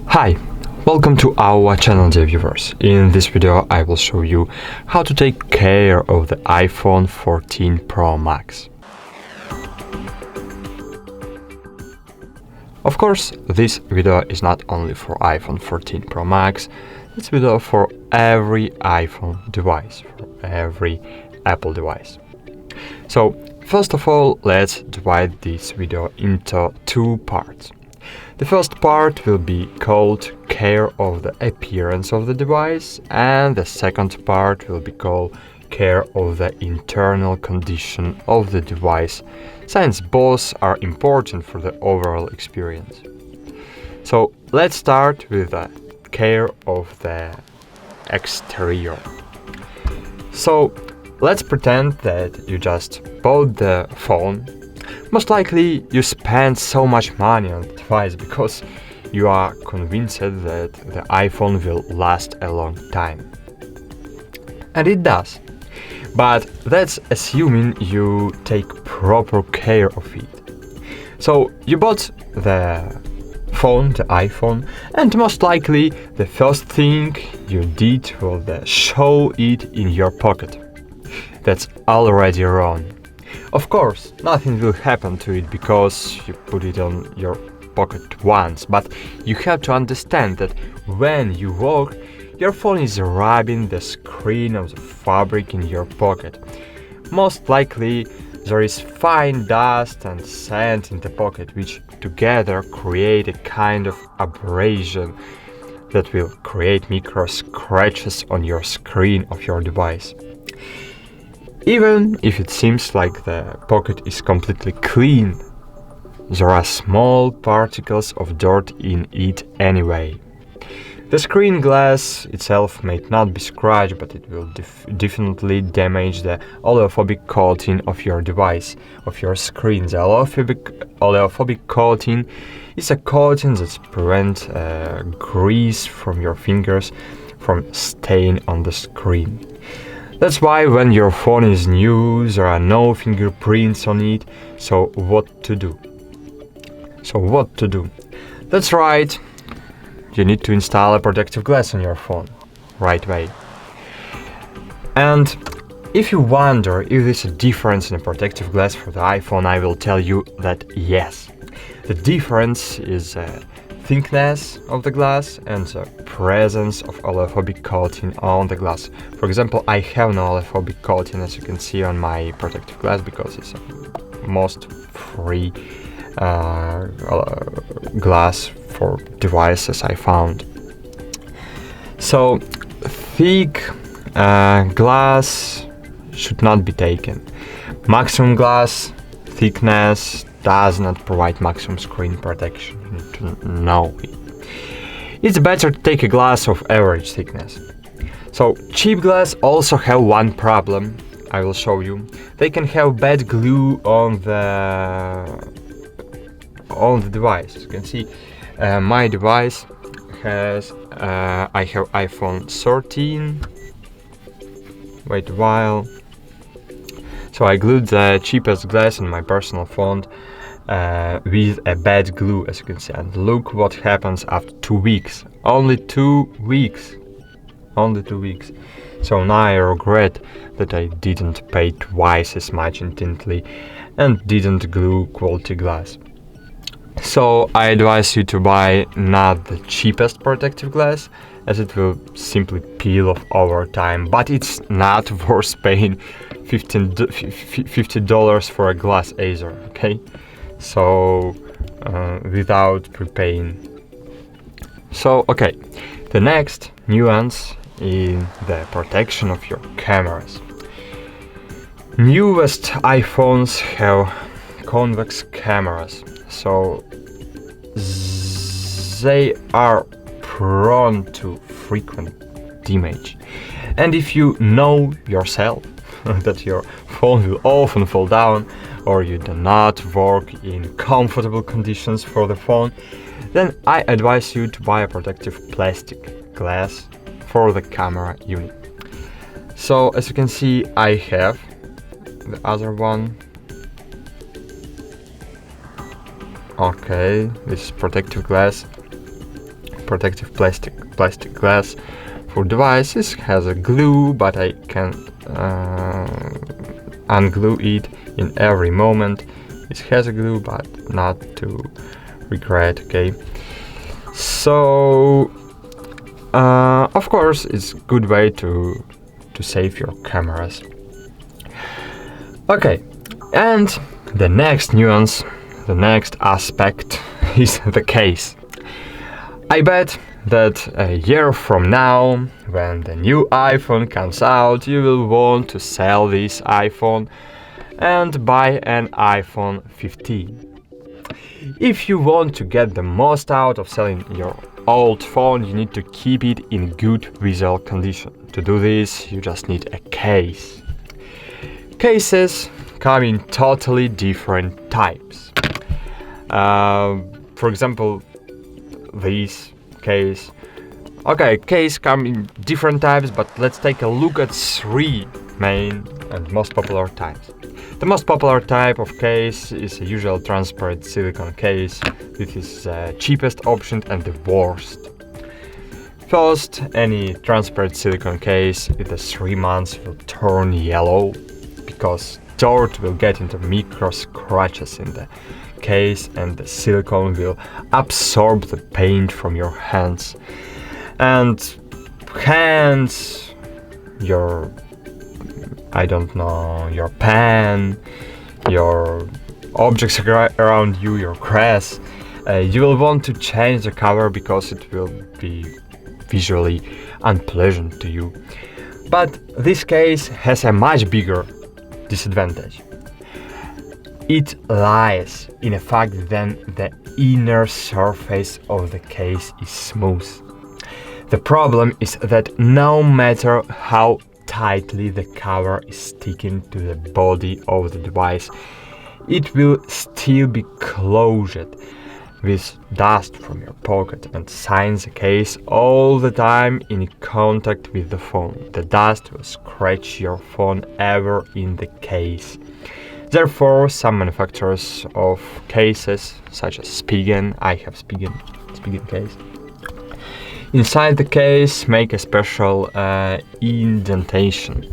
Hi, welcome to our channel, dear viewers. In this video I will show you how to take care of the iPhone 14 Pro Max. Of course, this video is not only for iPhone 14 Pro Max, it's video for every iPhone device, for every Apple device. So, first of all, let's divide this video into two parts. The first part will be called care of the appearance of the device, and the second part will be called care of the internal condition of the device, since both are important for the overall experience. So let's start with the care of the exterior. So let's pretend that you just bought the phone. Most likely you spend so much money on the device because you are convinced that the iPhone will last a long time. And it does. But that's assuming you take proper care of it. So you bought the phone, the iPhone, and most likely the first thing you did was show it in your pocket. That's already wrong. Of course, nothing will happen to it because you put it on your pocket once, but you have to understand that when you walk, your phone is rubbing the screen of the fabric in your pocket. Most likely, there is fine dust and sand in the pocket, which together create a kind of abrasion that will create micro scratches on your screen of your device. Even if it seems like the pocket is completely clean, there are small particles of dirt in it anyway. The screen glass itself may not be scratched, but it will definitely damage the oleophobic coating of your device, of your screen. The oleophobic coating is a coating that prevents grease from your fingers from staying on the screen. That's why when your phone is new, there are no fingerprints on it. So what to do? That's right, you need to install a protective glass on your phone, right way. And if you wonder if there's a difference in a protective glass for the iPhone, I will tell you that yes. The difference is thickness of the glass and the presence of oleophobic coating on the glass. For example, I have no oleophobic coating, as you can see on my protective glass, because it's a most free glass for devices I found. So thick glass should not be taken. Maximum glass thickness does not provide maximum screen protection. You need to know it. It's better to take a glass of average thickness. So cheap glass also have one problem. I will show you. They can have bad glue on the device. As you can see, my device has I have iPhone 13. Wait a while. So I glued the cheapest glass on my personal phone with a bad glue, as you can see, and look what happens after 2 weeks. Only 2 weeks. So now I regret that I didn't pay twice as much intently and didn't glue quality glass. So I advise you to buy not the cheapest protective glass, as it will simply peel off over time, but it's not worth paying $50 for a glass either, okay? So without prepaying. So okay, the next nuance in the protection of your cameras. Newest iPhones have convex cameras, so they are prone to frequent damage. And if you know yourself that your phone will often fall down, or you do not work in comfortable conditions for the phone, then I advise you to buy a protective plastic glass for the camera unit. So as you can see, I have the other one. Okay, this protective glass protective plastic glass for devices. Has a glue, but I can unglue it in every moment. It has a glue, but not to regret. Okay, so of course it's good way to save your cameras. Okay, and the next nuance, the next aspect is the case. I bet that a year from now, when the new iPhone comes out, you will want to sell this iPhone and buy an iPhone 15. If you want to get the most out of selling your old phone, you need to keep it in good visual condition. To do this, you just need a case. Cases come in totally different types. For example, this case. Okay, case come in different types, but let's take a look at 3 main and most popular types. The most popular type of case is a usual transparent silicone case. This is the cheapest option and the worst. First, any transparent silicone case in the 3 months will turn yellow because dirt will get into micro scratches in the case and the silicone will absorb the paint from your hands. And your your pen, your objects around you, your grass, you will want to change the cover because it will be visually unpleasant to you. But this case has a much bigger disadvantage. It lies in the fact that the inner surface of the case is smooth. The problem is that no matter how tightly the cover is sticking to the body of the device, it will still be closed with dust from your pocket and signs the case all the time in contact with the phone. The dust will scratch your phone ever in the case. Therefore, some manufacturers of cases, such as Spigen, I have Spigen case, inside the case make a special indentation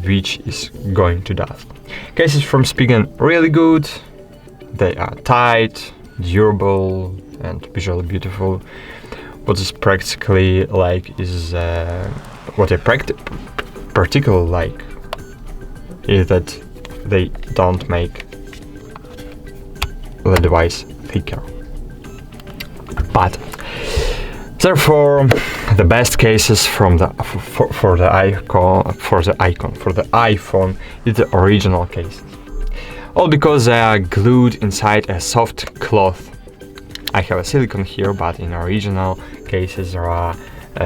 which is going to dust. Cases from Spigen really good. They are tight, durable and visually beautiful. What is practically like is what I particularly like is that they don't make the device thicker. But therefore, the best cases for the iPhone is the original cases. All because they are glued inside a soft cloth. I have a silicone here, but in original cases there are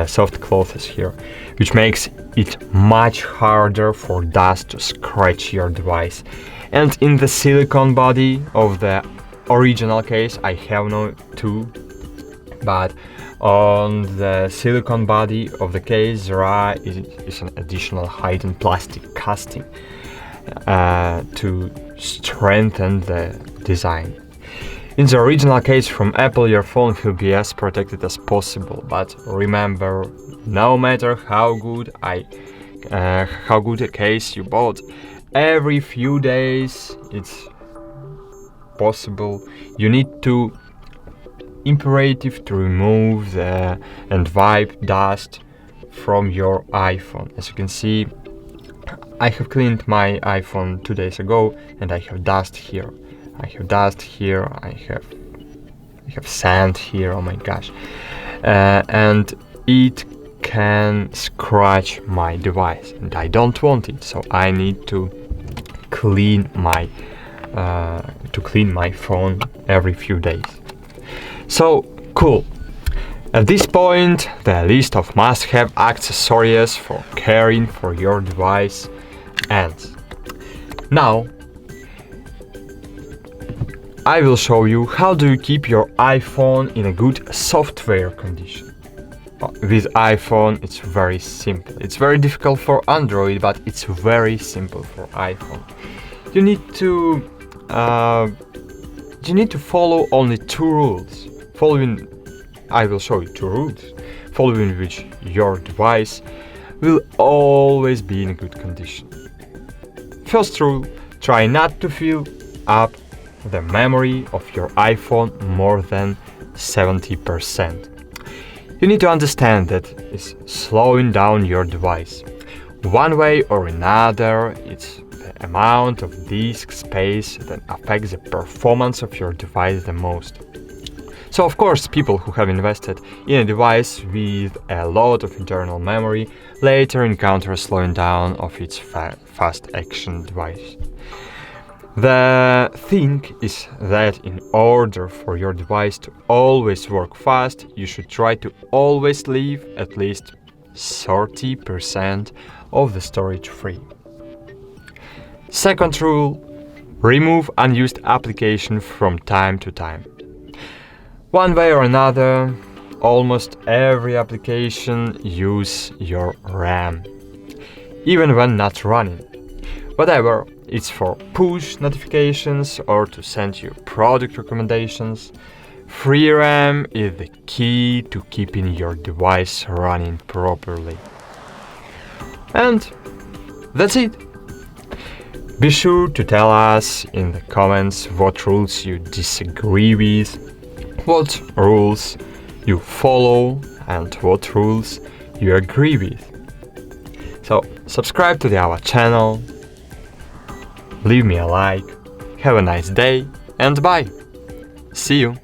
soft cloths here, which makes it much harder for dust to scratch your device. And in the silicone body of the original case, I have no 2, but on the silicone body of the case there is an additional hidden plastic casting to strengthen the design. In the original case from Apple, your phone will be as protected as possible, but remember, no matter how good a case you bought, every few days it's possible you need to imperative to remove and wipe dust from your iPhone. As you can see, I have cleaned my iPhone 2 days ago and I have dust here. I have sand here, oh my gosh. And it can scratch my device and I don't want it, so I need to clean my phone every few days. So cool. At this point, the list of must-have accessories for caring for your device ends. Now, I will show you how do you keep your iPhone in a good software condition. With iPhone, it's very simple. It's very difficult for Android, but it's very simple for iPhone. You need to follow only 2 rules. Following I will show you 2 rules, following which your device will always be in good condition. First rule, try not to fill up the memory of your iPhone more than 70%. You need to understand that it's slowing down your device. One way or another, it's the amount of disk space that affects the performance of your device the most. So of course, people who have invested in a device with a lot of internal memory later encounter a slowing down of its fast action device. The thing is that in order for your device to always work fast, you should try to always leave at least 30% of the storage free. Second rule, remove unused application from time to time. One way or another, almost every application uses your RAM, even when not running. Whatever it's for push notifications or to send you product recommendations, free RAM is the key to keeping your device running properly. And that's it. Be sure to tell us in the comments what rules you disagree with, what rules you follow, and what rules you agree with. So subscribe to our channel, leave me a like, have a nice day, and bye! See you!